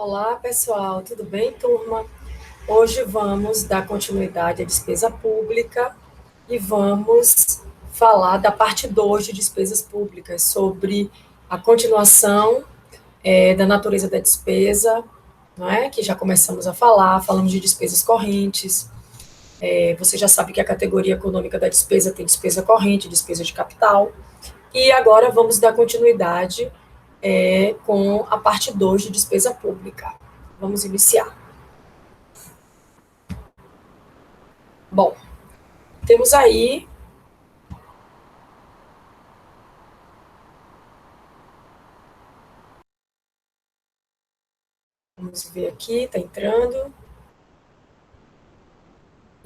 Olá, pessoal, tudo bem, turma? Hoje vamos dar continuidade à despesa pública e vamos falar da parte 2 de despesas públicas, sobre a continuação da natureza da despesa, não é? Que já começamos a falar, falamos de despesas correntes. Você já sabe que a categoria econômica da despesa tem despesa corrente, despesa de capital. E agora vamos dar continuidade com a parte 2 de despesa pública. Vamos iniciar. Bom, temos aí, vamos ver aqui, está entrando.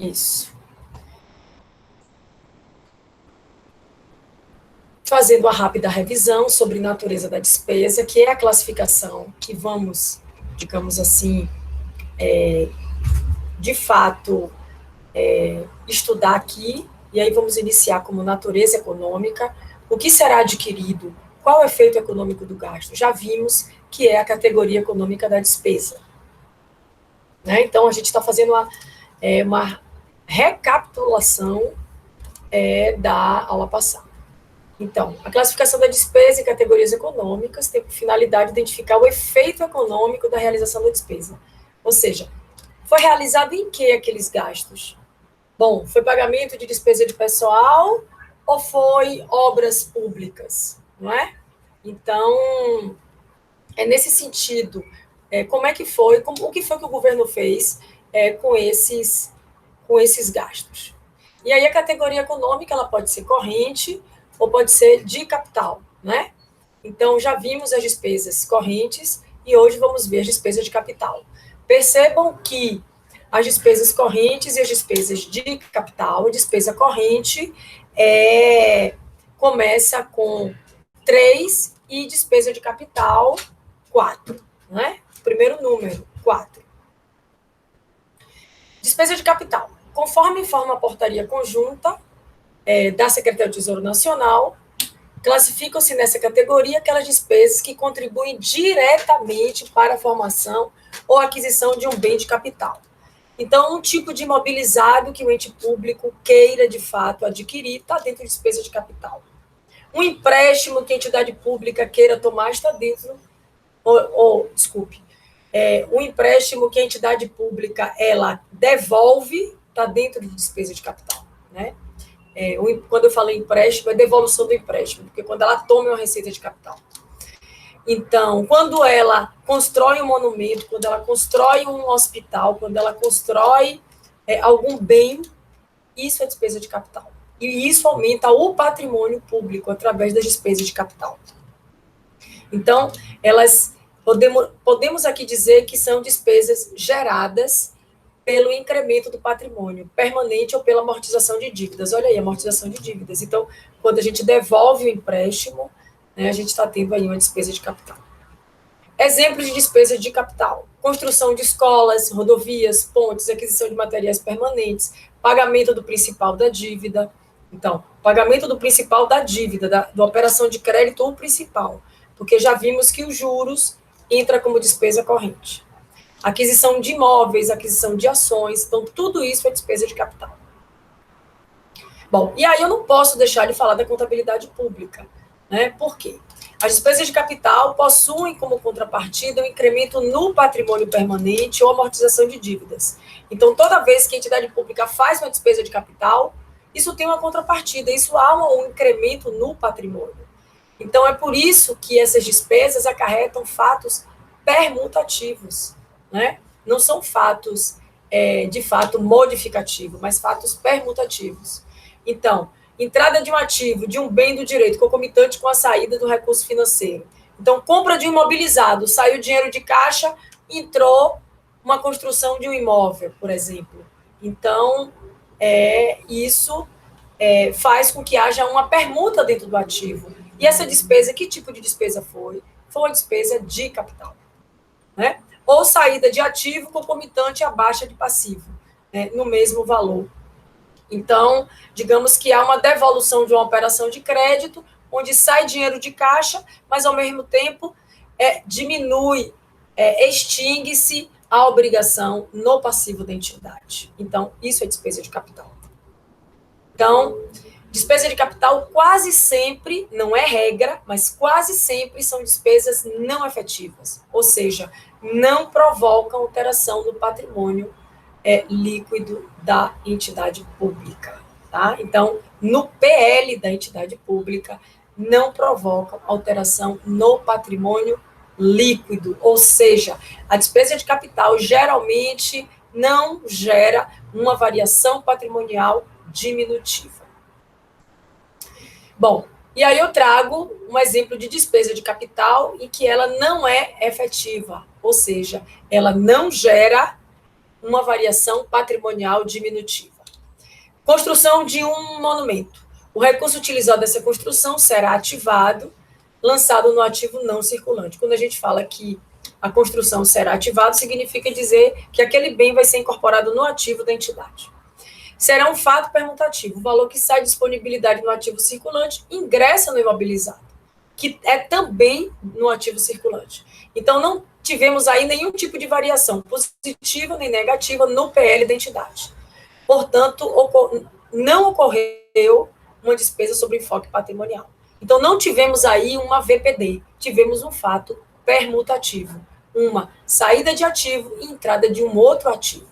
Isso. Fazendo a rápida revisão sobre natureza da despesa, que é a classificação que vamos, digamos assim, de fato, estudar aqui, e aí vamos iniciar como natureza econômica, o que será adquirido, qual é o efeito econômico do gasto. Já vimos que é a categoria econômica da despesa. Né? Então, a gente está fazendo uma recapitulação da aula passada. Então, a classificação da despesa em categorias econômicas tem por finalidade identificar o efeito econômico da realização da despesa. Ou seja, foi realizado em que aqueles gastos? Bom, foi pagamento de despesa de pessoal ou foi obras públicas, não é? Então, é nesse sentido, como é que foi, o que foi que o governo fez com esses gastos? E aí a categoria econômica, ela pode ser corrente ou pode ser de capital, né? Então, já vimos as despesas correntes e hoje vamos ver as despesas de capital. Percebam que as despesas correntes e as despesas de capital, a despesa corrente começa com 3 e despesa de capital 4, né? Primeiro número, 4. Despesa de capital. Conforme informa a portaria conjunta da Secretaria do Tesouro Nacional, classificam-se nessa categoria aquelas despesas que contribuem diretamente para a formação ou aquisição de um bem de capital. Então, um tipo de imobilizado que o ente público queira, de fato, adquirir, está dentro de despesa de capital. Um empréstimo que a entidade pública queira tomar está dentro, desculpe, um empréstimo que a entidade pública ela devolve está dentro de despesa de capital, né? Quando eu falo empréstimo, é devolução do empréstimo, porque quando ela toma uma receita de capital. Então, quando ela constrói um monumento, quando ela constrói um hospital, quando ela constrói algum bem, isso é despesa de capital. E isso aumenta o patrimônio público através das despesas de capital. Então, podemos aqui dizer que são despesas geradas pelo incremento do patrimônio permanente ou pela amortização de dívidas. Olha aí, amortização de dívidas. Então, quando a gente devolve o empréstimo, né, a gente está tendo aí uma despesa de capital. Exemplos de despesa de capital: construção de escolas, rodovias, pontes, aquisição de materiais permanentes, pagamento do principal da dívida. Então, pagamento do principal da dívida, da operação de crédito ou principal, porque já vimos que os juros entra como despesa corrente. Aquisição de imóveis, aquisição de ações, então tudo isso é despesa de capital. Bom, e aí eu não posso deixar de falar da contabilidade pública, né? Por quê? As despesas de capital possuem como contrapartida um incremento no patrimônio permanente ou amortização de dívidas. Então, toda vez que a entidade pública faz uma despesa de capital, isso tem uma contrapartida, isso há um incremento no patrimônio. Então, é por isso que essas despesas acarretam fatos permutativos, né? Não são fatos, de fato, modificativos, mas fatos permutativos. Então, entrada de um ativo, de um bem do direito, concomitante com a saída do recurso financeiro. Então, compra de um imobilizado, saiu dinheiro de caixa, entrou uma construção de um imóvel, por exemplo. Então, isso faz com que haja uma permuta dentro do ativo. E essa despesa, que tipo de despesa foi? Foi uma despesa de capital, né? Ou saída de ativo concomitante à baixa de passivo, né, no mesmo valor. Então, digamos que há uma devolução de uma operação de crédito, onde sai dinheiro de caixa, mas, ao mesmo tempo, diminui extingue-se a obrigação no passivo da entidade. Então, isso é despesa de capital. Então, despesa de capital quase sempre, não é regra, mas quase sempre são despesas não efetivas, ou seja, não provocam alteração no patrimônio líquido da entidade pública. Tá? Então, no PL da entidade pública, não provocam alteração no patrimônio líquido, ou seja, a despesa de capital geralmente não gera uma variação patrimonial diminutiva. Bom, e aí eu trago um exemplo de despesa de capital em que ela não é efetiva, ou seja, ela não gera uma variação patrimonial diminutiva. Construção de um monumento. O recurso utilizado nessa construção será ativado, lançado no ativo não circulante. Quando a gente fala que a construção será ativada, significa dizer que aquele bem vai ser incorporado no ativo da entidade. Será um fato permutativo. O valor que sai de disponibilidade no ativo circulante ingressa no imobilizado, que é também no ativo circulante. Então, não tivemos aí nenhum tipo de variação positiva nem negativa no PL da entidade. Portanto, não ocorreu uma despesa sobre enfoque patrimonial. Então, não tivemos aí uma VPD, tivemos um fato permutativo, uma saída de ativo e entrada de um outro ativo.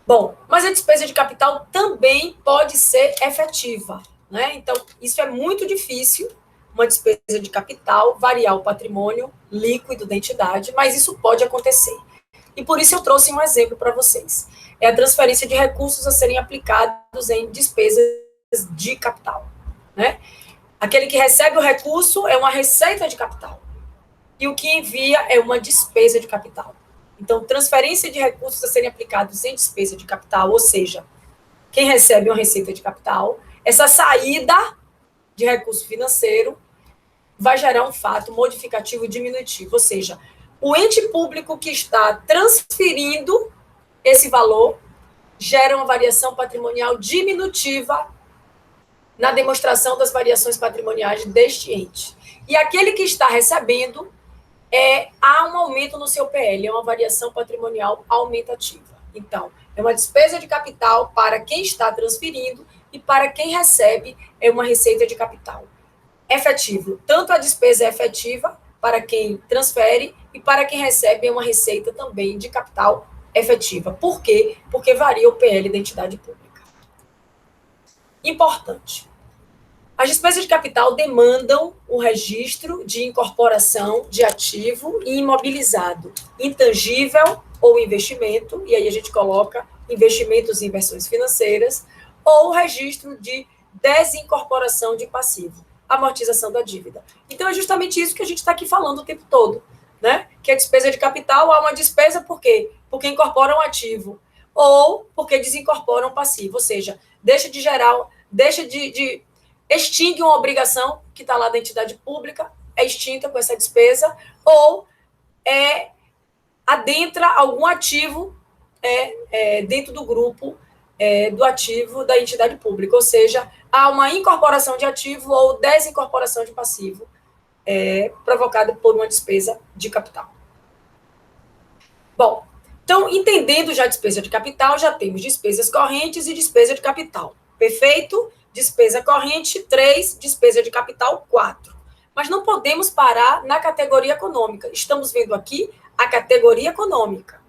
Bom, mas a despesa de capital também pode ser efetiva, né? Então, isso é muito difícil, uma despesa de capital variar o patrimônio líquido da entidade, mas isso pode acontecer. E por isso eu trouxe um exemplo para vocês. É a transferência de recursos a serem aplicados em despesas de capital, né? Aquele que recebe o recurso é uma receita de capital. E o que envia é uma despesa de capital. Então, transferência de recursos a serem aplicados em despesa de capital, ou seja, quem recebe uma receita de capital, essa saída de recurso financeiro vai gerar um fato modificativo diminutivo, ou seja, o ente público que está transferindo esse valor gera uma variação patrimonial diminutiva na demonstração das variações patrimoniais deste ente. E aquele que está recebendo há um aumento no seu PL, é uma variação patrimonial aumentativa. Então, é uma despesa de capital para quem está transferindo e para quem recebe é uma receita de capital. Efetivo. Tanto a despesa é efetiva para quem transfere e para quem recebe é uma receita também de capital efetiva. Por quê? Porque varia o PL da entidade pública. Importante. As despesas de capital demandam o registro de incorporação de ativo imobilizado, intangível ou investimento, e aí a gente coloca investimentos e inversões financeiras, ou o registro de desincorporação de passivo, amortização da dívida. Então, é justamente isso que a gente está aqui falando o tempo todo, né? Que a despesa de capital há uma despesa por quê? Porque incorpora um ativo, ou porque desincorpora um passivo, ou seja, extingue uma obrigação que está lá da entidade pública, é extinta com essa despesa, ou adentra algum ativo dentro do grupo do ativo da entidade pública, ou seja, há uma incorporação de ativo ou desincorporação de passivo provocada por uma despesa de capital. Bom, então, entendendo já a despesa de capital, já temos despesas correntes e despesa de capital. Perfeito? Despesa corrente, 3, despesa de capital, 4. Mas não podemos parar na categoria econômica. Estamos vendo aqui a categoria econômica.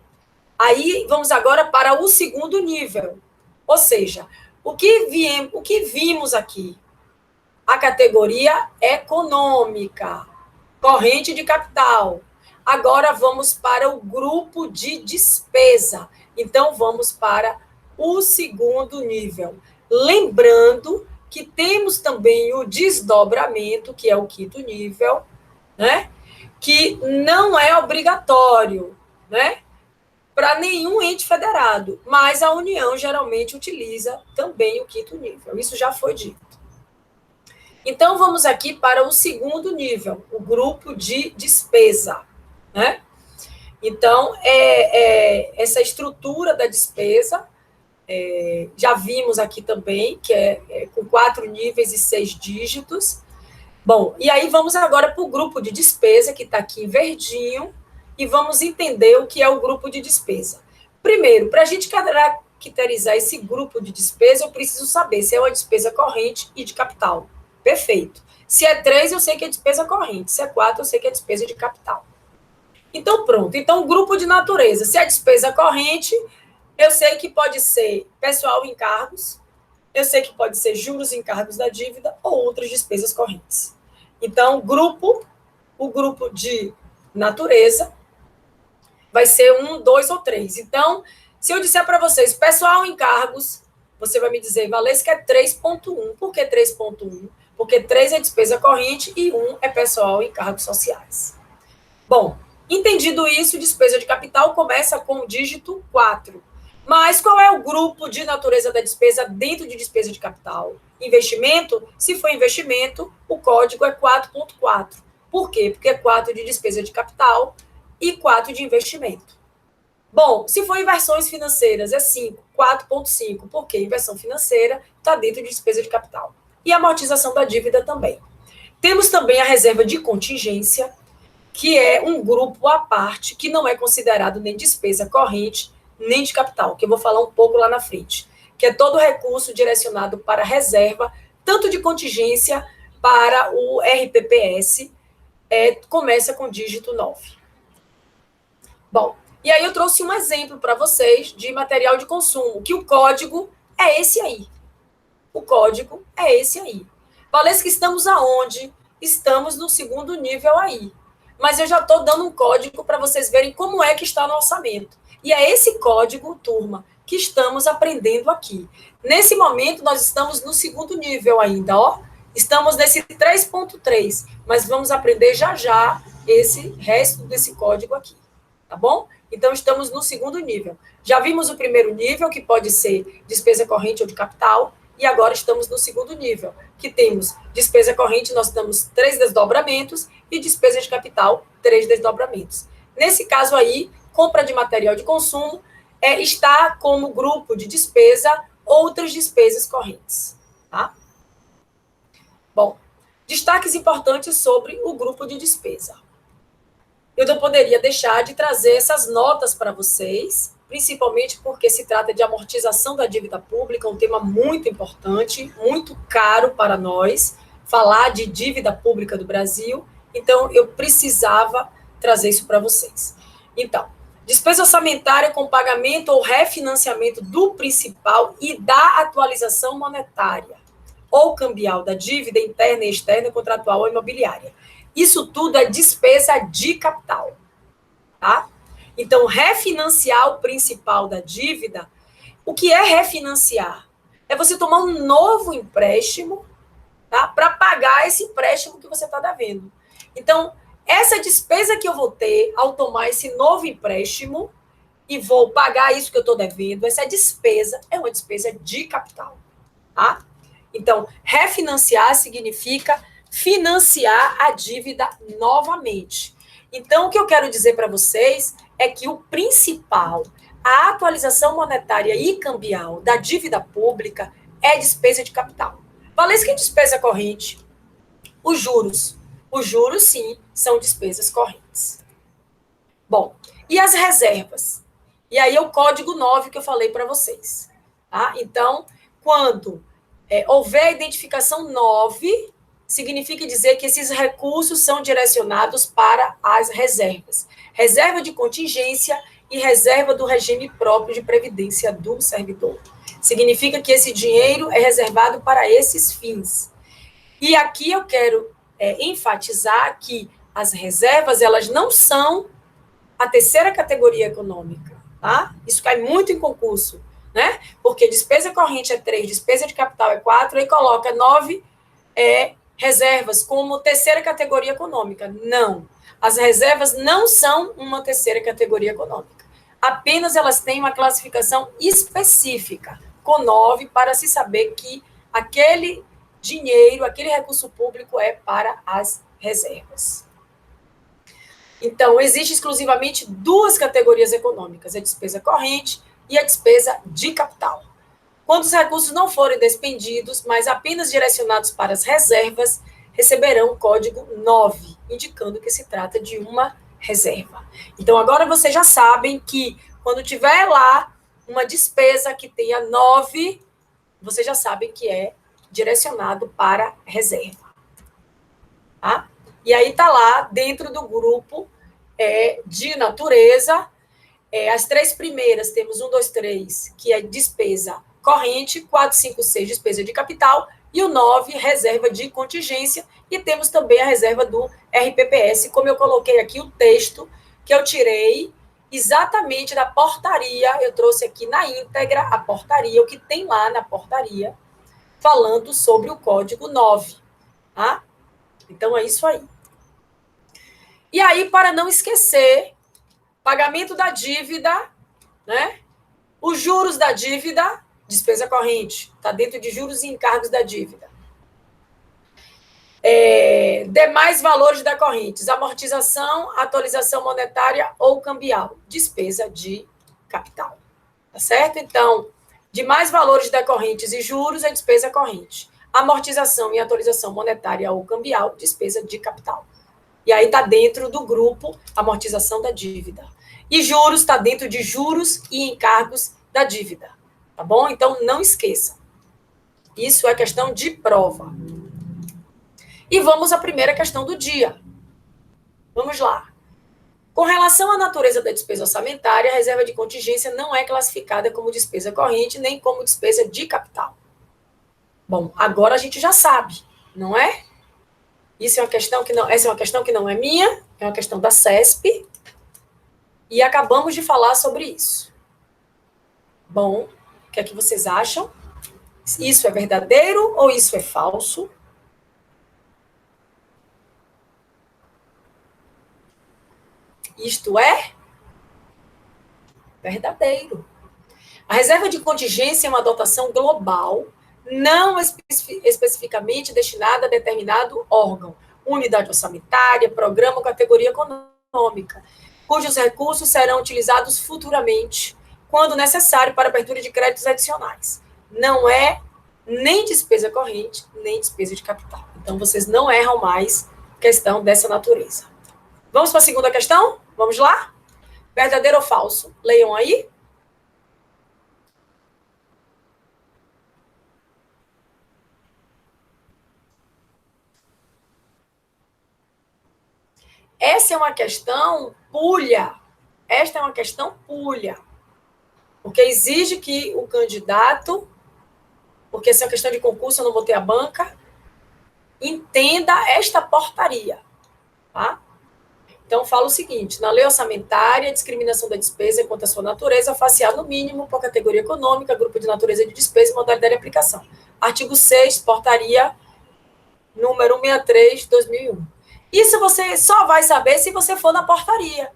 Aí, vamos agora para o segundo nível. Ou seja, o que vimos aqui? A categoria econômica, corrente de capital. Agora, vamos para o grupo de despesa. Então, vamos para o segundo nível. Lembrando que temos também o desdobramento, que é o quinto nível, né? Que não é obrigatório, né? Para nenhum ente federado, mas a União geralmente utiliza também o quinto nível. Isso já foi dito. Então, vamos aqui para o segundo nível, o grupo de despesa, né? Então, essa estrutura da despesa, já vimos aqui também, que é com 4 níveis e 6 dígitos. Bom, e aí vamos agora para o grupo de despesa, que está aqui em verdinho, e vamos entender o que é o grupo de despesa. Primeiro, para a gente caracterizar esse grupo de despesa, eu preciso saber se é uma despesa corrente e de capital. Perfeito. Se é 3, eu sei que é despesa corrente. Se é 4, eu sei que é despesa de capital. Então, pronto. Então, grupo de natureza. Se é despesa corrente, eu sei que pode ser pessoal e encargos, eu sei que pode ser juros e encargos da dívida ou outras despesas correntes. Então, o grupo de natureza vai ser 1, 2 ou 3. Então, se eu disser para vocês, pessoal encargos, você vai me dizer, Valesca, é 3.1. Por que 3.1? Porque 3 é despesa corrente e 1 é pessoal e encargos sociais. Bom, entendido isso, despesa de capital começa com o dígito 4. Mas qual é o grupo de natureza da despesa dentro de despesa de capital? Investimento? Se for investimento, o código é 4.4. Por quê? Porque é 4 de despesa de capital e 4 de investimento. Bom, se for inversões financeiras, é 5, 4.5. Por quê? Inversão financeira está dentro de despesa de capital. E amortização da dívida também. Temos também a reserva de contingência, que é um grupo à parte, que não é considerado nem despesa corrente, nem de capital, que eu vou falar um pouco lá na frente, que é todo recurso direcionado para reserva, tanto de contingência para o RPPS, começa com dígito 9. Bom, e aí eu trouxe um exemplo para vocês de material de consumo, que o código é esse aí. O código é esse aí. Parece que estamos aonde? Estamos no segundo nível aí. Mas eu já estou dando um código para vocês verem como é que está no orçamento. E é esse código, turma, que estamos aprendendo aqui. Nesse momento, nós estamos no segundo nível ainda, ó. Estamos nesse 3.3, mas vamos aprender já já esse resto desse código aqui, tá bom? Então, estamos no segundo nível. Já vimos o primeiro nível, que pode ser despesa corrente ou de capital, e agora estamos no segundo nível, que temos despesa corrente, nós temos 3 desdobramentos, e despesa de capital, 3 desdobramentos. Nesse caso aí, compra de material de consumo está como grupo de despesa outras despesas correntes. Tá? Bom, destaques importantes sobre o grupo de despesa. Eu não poderia deixar de trazer essas notas para vocês, principalmente porque se trata de amortização da dívida pública, um tema muito importante, muito caro para nós, falar de dívida pública do Brasil, então eu precisava trazer isso para vocês. Então, despesa orçamentária com pagamento ou refinanciamento do principal e da atualização monetária ou cambial da dívida interna e externa, contratual ou imobiliária. Isso tudo é despesa de capital, tá? Então, refinanciar o principal da dívida, o que é refinanciar? É você tomar um novo empréstimo, tá? Para pagar esse empréstimo que você está devendo. Então, essa despesa que eu vou ter ao tomar esse novo empréstimo e vou pagar isso que eu estou devendo, essa despesa é uma despesa de capital, tá? Então, refinanciar significa financiar a dívida novamente. Então, o que eu quero dizer para vocês é que o principal, a atualização monetária e cambial da dívida pública é despesa de capital. Valesca que despesa corrente? Os juros. Os juros, sim, são despesas correntes. Bom, e as reservas? E aí é o código 9 que eu falei para vocês. Tá? Então, quando houver a identificação 9, significa dizer que esses recursos são direcionados para as reservas. Reserva de contingência e reserva do regime próprio de previdência do servidor. Significa que esse dinheiro é reservado para esses fins. E aqui eu quero enfatizar que as reservas, elas não são a terceira categoria econômica, tá? Isso cai muito em concurso, né? Porque despesa corrente é 3, despesa de capital é 4, aí coloca 9 reservas como terceira categoria econômica. Não. As reservas não são uma terceira categoria econômica. Apenas elas têm uma classificação específica, com 9, para se saber que aquele dinheiro, aquele recurso público é para as reservas. Então, existe exclusivamente 2 categorias econômicas, a despesa corrente e a despesa de capital. Quando os recursos não forem despendidos, mas apenas direcionados para as reservas, receberão o código 9, indicando que se trata de uma reserva. Então, agora vocês já sabem que quando tiver lá uma despesa que tenha 9, vocês já sabem que é direcionado para reserva. Tá? E aí está lá, dentro do grupo de natureza, as três primeiras temos 1, 2, 3, que é despesa corrente, 4, 5, 6, despesa de capital, e o 9, reserva de contingência, e temos também a reserva do RPPS, como eu coloquei aqui o texto que eu tirei exatamente da portaria, eu trouxe aqui na íntegra a portaria, o que tem lá na portaria, falando sobre o código 9, tá? Então, é isso aí. E aí, para não esquecer, pagamento da dívida, né? Os juros da dívida, despesa corrente, está dentro de juros e encargos da dívida. Demais valores decorrentes, amortização, atualização monetária ou cambial, despesa de capital. Tá certo? Então, demais valores decorrentes e juros é despesa corrente. Amortização e atualização monetária ou cambial, despesa de capital. E aí está dentro do grupo amortização da dívida. E juros está dentro de juros e encargos da dívida. Tá bom? Então, não esqueça. Isso é questão de prova. E vamos à primeira questão do dia. Vamos lá. Com relação à natureza da despesa orçamentária, a reserva de contingência não é classificada como despesa corrente nem como despesa de capital. Bom, agora a gente já sabe, não é? Essa é uma questão que não é minha, é uma questão da CESP, e acabamos de falar sobre isso. Bom, o que é que vocês acham? Isso é verdadeiro ou isso é falso? Isto é verdadeiro. A reserva de contingência é uma dotação global, não especificamente destinada a determinado órgão, unidade orçamentária, programa ou categoria econômica, cujos recursos serão utilizados futuramente, quando necessário, para abertura de créditos adicionais. Não é nem despesa corrente, nem despesa de capital. Então, vocês não erram mais questão dessa natureza. Vamos para a segunda questão? Vamos lá? Verdadeiro ou falso? Leiam aí. Essa é uma questão pulha. Esta é uma questão pulha. Porque exige que o candidato, porque essa é uma questão de concurso, eu não botei a banca, entenda esta portaria. Tá? Então, fala o seguinte: na lei orçamentária, a discriminação da despesa é quanto à sua natureza, facial no mínimo, por categoria econômica, grupo de natureza de despesa e modalidade de aplicação. Artigo 6, portaria número 63, 2001. Isso você só vai saber se você for na portaria.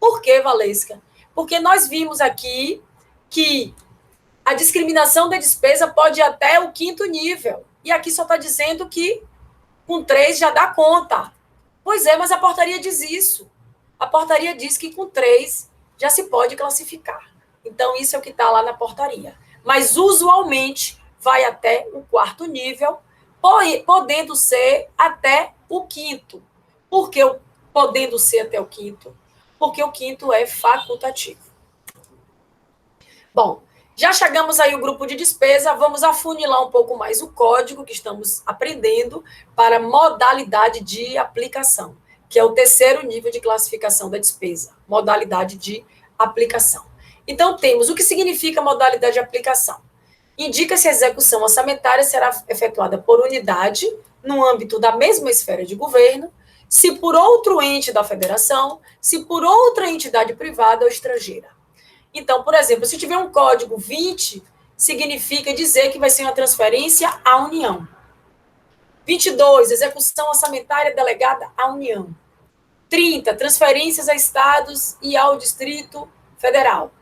Por quê, Valesca? Porque nós vimos aqui que a discriminação da despesa pode ir até o 5º nível. E aqui só está dizendo que com 3 já dá conta. Pois é, mas a portaria diz isso. A portaria diz que com 3 já se pode classificar. Então, isso é o que está lá na portaria. Mas, usualmente, vai até o 4º nível, podendo ser até o 5º. Por que podendo ser até o 5º? Porque o 5º é facultativo. Bom, já chegamos aí ao grupo de despesa, vamos afunilar um pouco mais o código que estamos aprendendo para modalidade de aplicação, que é o 3º nível de classificação da despesa, modalidade de aplicação. Então, temos o que significa modalidade de aplicação. Indica se a execução orçamentária será efetuada por unidade, no âmbito da mesma esfera de governo, se por outro ente da federação, se por outra entidade privada ou estrangeira. Então, por exemplo, se tiver um código 20, significa dizer que vai ser uma transferência à União. 22, execução orçamentária delegada à União. 30, transferências a estados e ao Distrito Federal.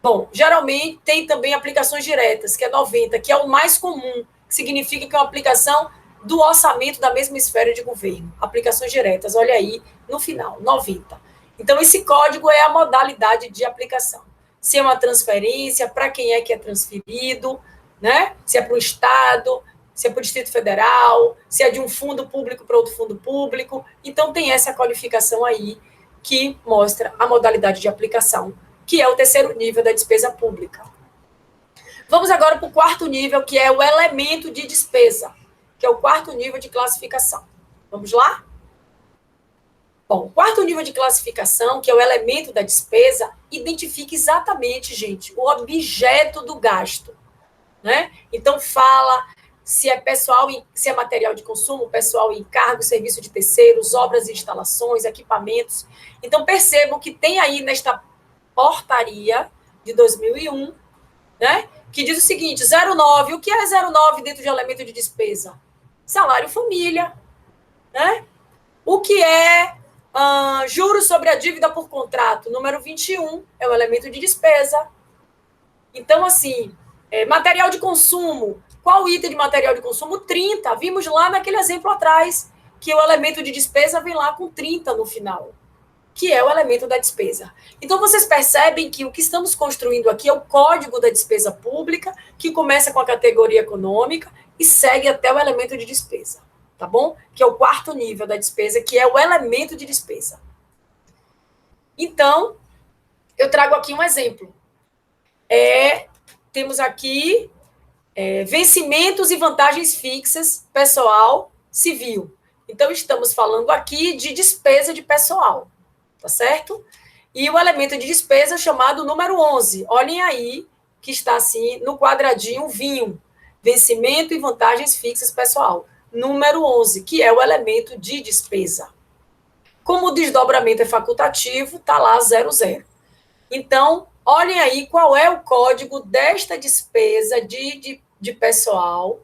Bom, geralmente tem também aplicações diretas, que é 90, que é o mais comum, que significa que é uma aplicação do orçamento da mesma esfera de governo. Aplicações diretas, olha aí, no final, 90. Então, esse código é a modalidade de aplicação. Se é uma transferência, para quem é que é transferido, né? Se é para o Estado, se é para o Distrito Federal, se é de um fundo público para outro fundo público. Então, tem essa qualificação aí que mostra a modalidade de aplicação, que é o terceiro nível da despesa pública. Vamos agora para o quarto nível, que é o elemento de despesa, que é o quarto nível de classificação. Vamos lá? Bom, o quarto nível de classificação, que é o elemento da despesa, identifica exatamente, gente, o objeto do gasto, né? Então, fala se é pessoal, se é material de consumo, pessoal em encargo, serviço de terceiros, obras e instalações, equipamentos. Então, percebam que tem aí nesta portaria de 2001, né, que diz o seguinte, 09, o que é 09 dentro de elemento de despesa? Salário família, né? O que é juros sobre a dívida por contrato? Número 21 é o elemento de despesa. Então, assim, material de consumo. Qual item de material de consumo? 30. Vimos lá naquele exemplo atrás, que o elemento de despesa vem lá com 30 no final, que é o elemento da despesa. Então, vocês percebem que o que estamos construindo aqui é o código da despesa pública, que começa com a categoria econômica e segue até o elemento de despesa, tá bom? Que é o quarto nível da despesa, que é o elemento de despesa. Então, eu trago aqui um exemplo. Temos aqui vencimentos e vantagens fixas, pessoal civil. Então, estamos falando aqui de despesa de pessoal, tá certo? E o elemento de despesa chamado número 11. Olhem aí, que está assim no quadradinho vinho. Vencimento e vantagens fixas pessoal. Número 11, que é o elemento de despesa. Como o desdobramento é facultativo, está lá 00. Então, olhem aí qual é o código desta despesa de pessoal,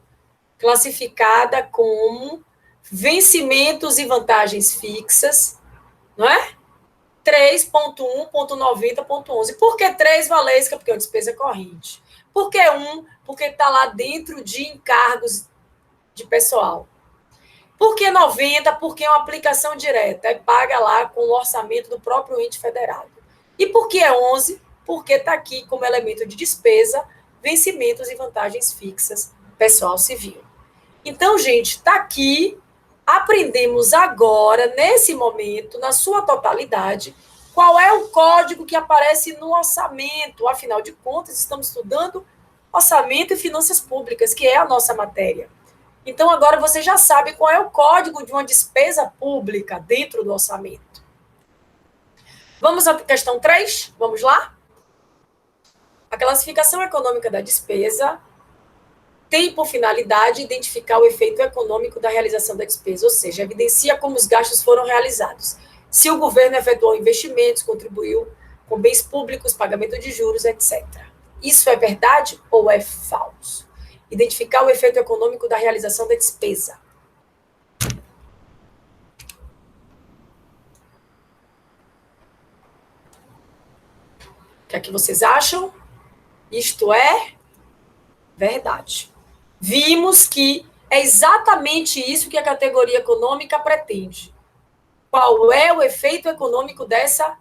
classificada como vencimentos e vantagens fixas, não é? 3.1.90.11. Por que 3, Valesca? Porque é uma despesa corrente. Por que 1? Porque está lá dentro de encargos de pessoal. Por que 90? Porque é uma aplicação direta, é paga lá com o orçamento do próprio ente federado. E por que é 11? Porque está aqui como elemento de despesa, vencimentos e vantagens fixas, pessoal civil. Então, gente, está aqui, aprendemos agora, nesse momento, na sua totalidade, qual é o código que aparece no orçamento. Afinal de contas, estamos estudando orçamento e finanças públicas, que é a nossa matéria. Então, agora você já sabe qual é o código de uma despesa pública dentro do orçamento. Vamos à questão 3? Vamos lá? A classificação econômica da despesa tem por finalidade identificar o efeito econômico da realização da despesa, ou seja, evidencia como os gastos foram realizados. Se o governo efetuou investimentos, contribuiu com bens públicos, pagamento de juros, etc. Isso é verdade ou é falso? Identificar o efeito econômico da realização da despesa. O que é que vocês acham? Isto é verdade. Vimos que é exatamente isso que a categoria econômica pretende. Qual é o efeito econômico dessa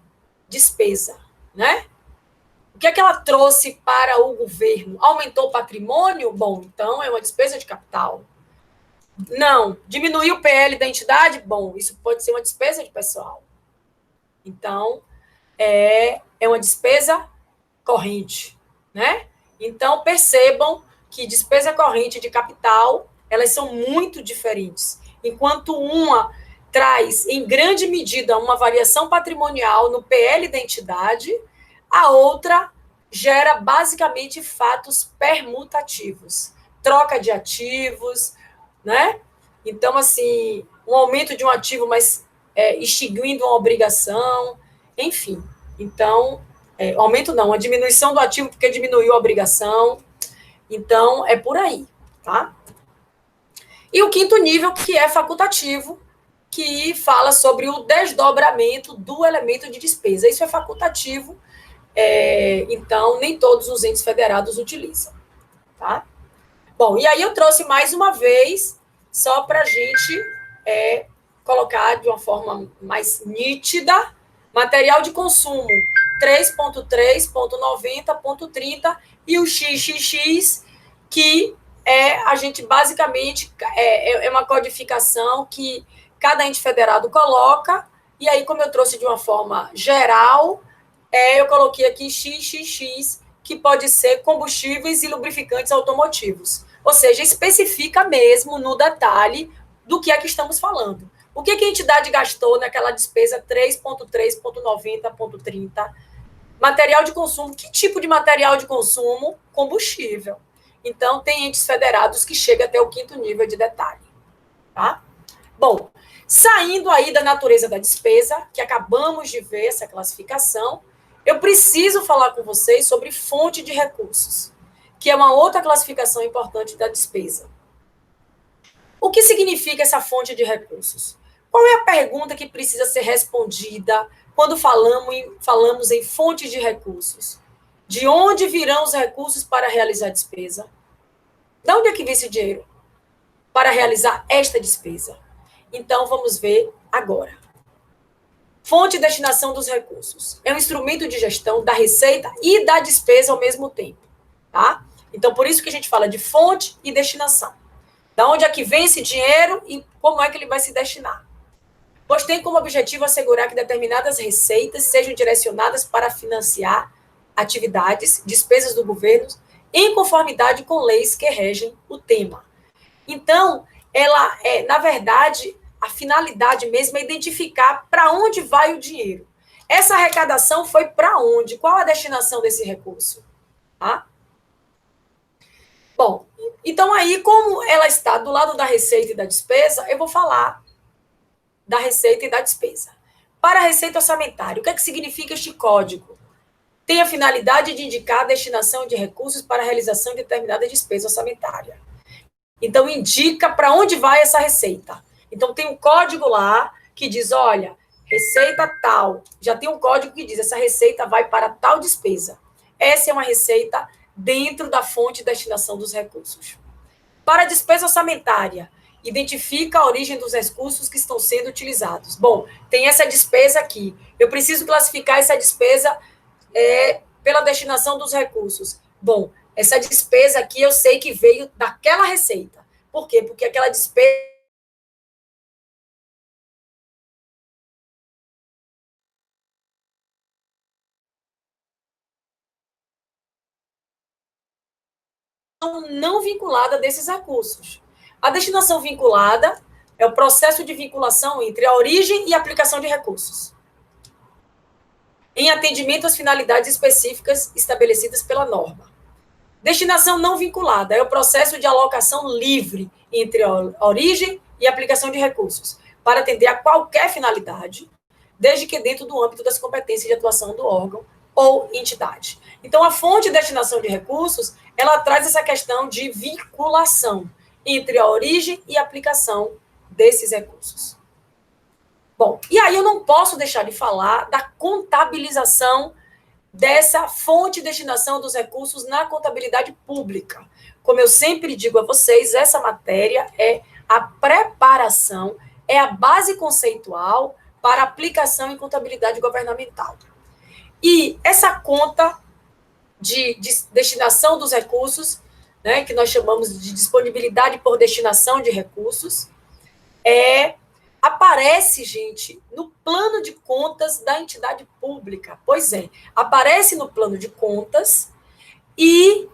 despesa, né? O que é que ela trouxe para o governo? Aumentou o patrimônio? Bom, então é uma despesa de capital. Não. Diminuiu o PL da entidade? Bom, isso pode ser uma despesa de pessoal. Então, é uma despesa corrente, né? Então, percebam que despesa corrente de capital, elas são muito diferentes. Enquanto uma traz, em grande medida, uma variação patrimonial no PL da entidade, a outra gera, basicamente, fatos permutativos. Troca de ativos, né? Então, assim, um aumento de um ativo, mas extinguindo uma obrigação, enfim. Então, aumento não, a diminuição do ativo porque diminuiu a obrigação. Então, é por aí, tá? E o quinto nível, que é facultativo, que fala sobre o desdobramento do elemento de despesa. Isso é facultativo, então nem todos os entes federados utilizam, tá? Bom, e aí eu trouxe mais uma vez, só para a gente colocar de uma forma mais nítida, material de consumo 3.3.90.30 e o XXX, que a gente basicamente é uma codificação que cada ente federado coloca, e aí, como eu trouxe de uma forma geral, eu coloquei aqui XXX, que pode ser combustíveis e lubrificantes automotivos. Ou seja, especifica mesmo no detalhe do que é que estamos falando. O que a entidade gastou naquela despesa 3.3.90.30? Material de consumo. Que tipo de material de consumo? Combustível. Então, tem entes federados que chegam até o 5º nível de detalhe. Tá? Bom, saindo aí da natureza da despesa, que acabamos de ver essa classificação, eu preciso falar com vocês sobre fonte de recursos, que é uma outra classificação importante da despesa. O que significa essa fonte de recursos? Qual é a pergunta que precisa ser respondida quando falamos em fonte de recursos? De onde virão os recursos para realizar a despesa? De onde é que vem esse dinheiro para realizar esta despesa? Então, vamos ver agora. Fonte e destinação dos recursos. É um instrumento de gestão da receita e da despesa ao mesmo tempo. Tá? Então, por isso que a gente fala de fonte e destinação. Da onde é que vem esse dinheiro e como é que ele vai se destinar. Pois tem como objetivo assegurar que determinadas receitas sejam direcionadas para financiar atividades, despesas do governo, em conformidade com leis que regem o tema. Então, ela na verdade, a finalidade mesmo é identificar para onde vai o dinheiro. Essa arrecadação foi para onde? Qual a destinação desse recurso? Tá? Bom, então aí, como ela está do lado da receita e da despesa, eu vou falar da receita e da despesa. Para a receita orçamentária, o que é que significa este código? Tem a finalidade de indicar a destinação de recursos para a realização de determinada despesa orçamentária. Então, indica para onde vai essa receita. Então, tem um código lá que diz, olha, receita tal. Já tem um código que diz, essa receita vai para tal despesa. Essa é uma receita dentro da fonte de destinação dos recursos. Para a despesa orçamentária, identifica a origem dos recursos que estão sendo utilizados. Bom, tem essa despesa aqui. Eu preciso classificar essa despesa pela destinação dos recursos. Bom, essa despesa aqui eu sei que veio daquela receita. Por quê? Porque aquela despesa não vinculada desses recursos. A destinação vinculada é o processo de vinculação entre a origem e a aplicação de recursos, em atendimento às finalidades específicas estabelecidas pela norma. Destinação não vinculada é o processo de alocação livre entre a origem e a aplicação de recursos, para atender a qualquer finalidade, desde que dentro do âmbito das competências de atuação do órgão ou entidade. Então, a fonte de destinação de recursos, ela traz essa questão de vinculação entre a origem e a aplicação desses recursos. Bom, e aí eu não posso deixar de falar da contabilização dessa fonte de destinação dos recursos na contabilidade pública. Como eu sempre digo a vocês, essa matéria é a preparação, é a base conceitual para aplicação em contabilidade governamental. E essa conta de destinação dos recursos, né, que nós chamamos de disponibilidade por destinação de recursos, aparece, gente, no plano de contas da entidade pública. Pois é, aparece no plano de contas e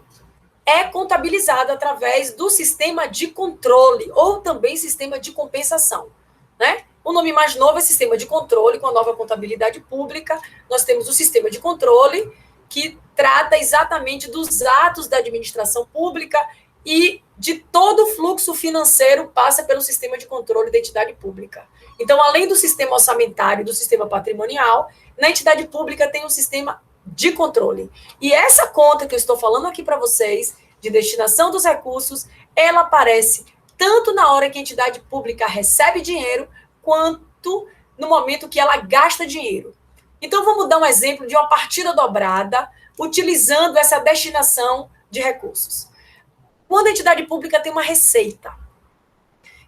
é contabilizado através do sistema de controle ou também sistema de compensação, né? O nome mais novo é sistema de controle. Com a nova contabilidade pública, nós temos o sistema de controle, que trata exatamente dos atos da administração pública e de todo o fluxo financeiro passa pelo sistema de controle da entidade pública. Então, além do sistema orçamentário e do sistema patrimonial, na entidade pública tem um sistema de controle. E essa conta que eu estou falando aqui para vocês, de destinação dos recursos, ela aparece tanto na hora que a entidade pública recebe dinheiro, quanto no momento que ela gasta dinheiro. Então, vamos dar um exemplo de uma partida dobrada, utilizando essa destinação de recursos. Quando a entidade pública tem uma receita,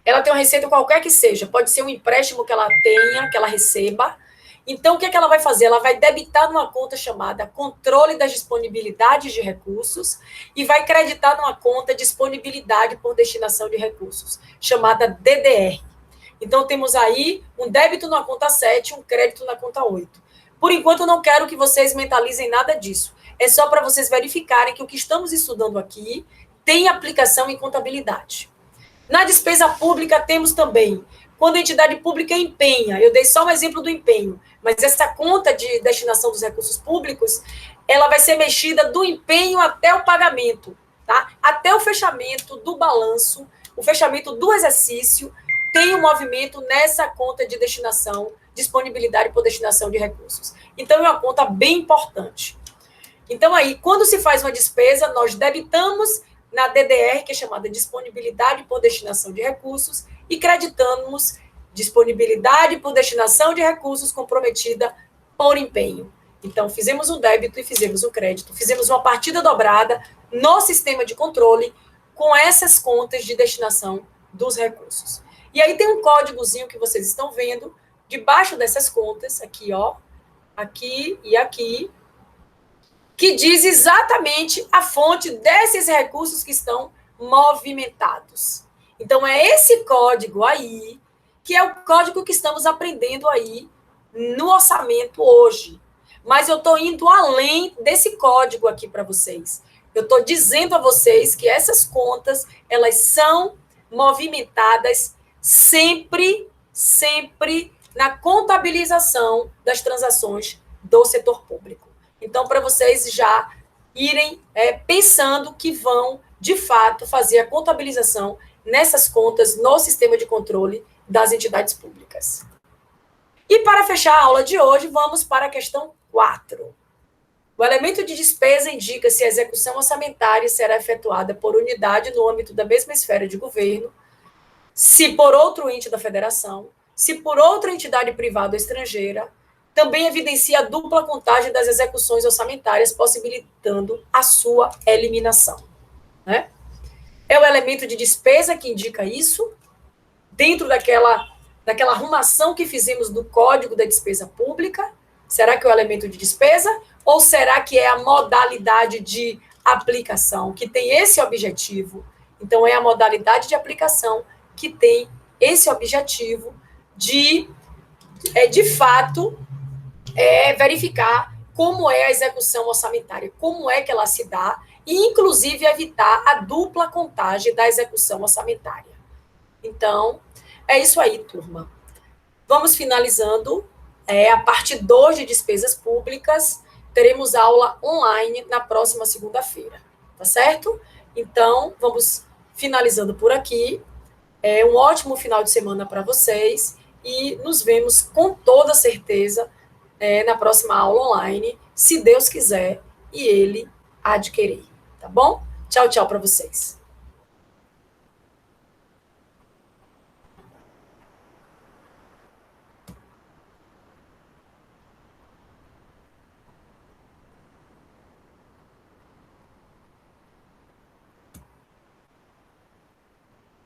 ela tem uma receita qualquer que seja, pode ser um empréstimo que ela tenha, que ela receba, Então, o que é que ela vai fazer? Ela vai debitar numa conta chamada controle das disponibilidades de recursos e vai creditar numa conta disponibilidade por destinação de recursos, chamada DDR. Então, temos aí um débito na conta 7 e um crédito na conta 8. Por enquanto, eu não quero que vocês mentalizem nada disso. É só para vocês verificarem que o que estamos estudando aqui tem aplicação em contabilidade. Na despesa pública, temos também, quando a entidade pública empenha, eu dei só um exemplo do empenho, mas essa conta de destinação dos recursos públicos, ela vai ser mexida do empenho até o pagamento, tá? Até o fechamento do balanço, o fechamento do exercício, tem um movimento nessa conta de destinação, disponibilidade por destinação de recursos. Então, é uma conta bem importante. Então, aí, quando se faz uma despesa, nós debitamos na DDR, que é chamada disponibilidade por destinação de recursos, e creditamos disponibilidade por destinação de recursos comprometida por empenho. Então, fizemos um débito e fizemos um crédito, fizemos uma partida dobrada no sistema de controle com essas contas de destinação dos recursos. E aí tem um códigozinho que vocês estão vendo debaixo dessas contas, aqui, ó, aqui e aqui, que diz exatamente a fonte desses recursos que estão movimentados. Então, é esse código aí, que é o código que estamos aprendendo aí no orçamento hoje. Mas eu estou indo além desse código aqui para vocês. Eu estou dizendo a vocês que essas contas, elas são movimentadas sempre na contabilização das transações do setor público. Então, para vocês já irem pensando que vão, de fato, fazer a contabilização nessas contas no sistema de controle das entidades públicas. E para fechar a aula de hoje, vamos para a questão 4. O elemento de despesa indica se a execução orçamentária será efetuada por unidade no âmbito da mesma esfera de governo, se por outro ente da federação, se por outra entidade privada ou estrangeira. Também evidencia a dupla contagem das execuções orçamentárias, possibilitando a sua eliminação. Né? É o elemento de despesa que indica isso, dentro daquela arrumação que fizemos do Código da Despesa Pública. Será que é o elemento de despesa? Ou será que é a modalidade de aplicação, que tem esse objetivo? Então, é a modalidade de aplicação que tem esse objetivo de fato, verificar como é a execução orçamentária, como é que ela se dá, e, inclusive, evitar a dupla contagem da execução orçamentária. Então, é isso aí, turma. Vamos finalizando a parte 2 de despesas públicas. Teremos aula online na próxima segunda-feira, tá certo? Então, vamos finalizando por aqui. Um ótimo final de semana para vocês e nos vemos com toda certeza na próxima aula online, se Deus quiser e Ele há de querer, tá bom? Tchau, tchau para vocês.